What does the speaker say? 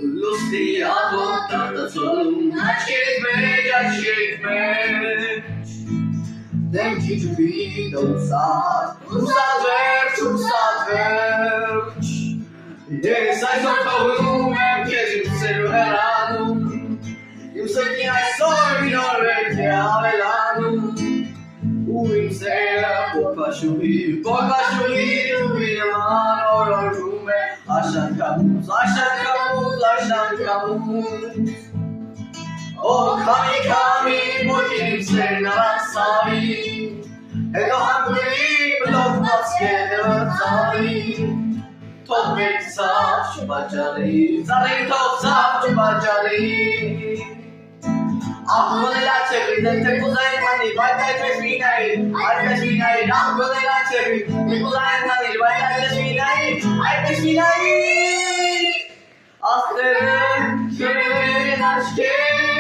լուսնի աղոտ տարտացում աչքերից մեջ Դեմքի ջուբի ուսած վերջ Ես այսօր թողնում եմ քեզ իմ սերու հեռանում Իմ սրտին այսօր մի նոր վերք է ավելանում Ու իմ սերը պոկվաշուհի ու նման օրորվում է Աշնանքամուզ Քամի մոքին իմ սերն առանցավի Հետո հանգուրի բլոկված կետը ծավի Թող մեր ծավ չպաճարի Ծառին թող ծավ չպաճարի Աղբոնել աչեղի դեպ կուզային հանիր Բայց այդպես մինայիր Այդպես մինայիր Աղբոնել աչեղի դեպ կուզային հանիր Բայց այդպես մինայիր Այդպես մինայիր Աստղերը շրեր են աչքեր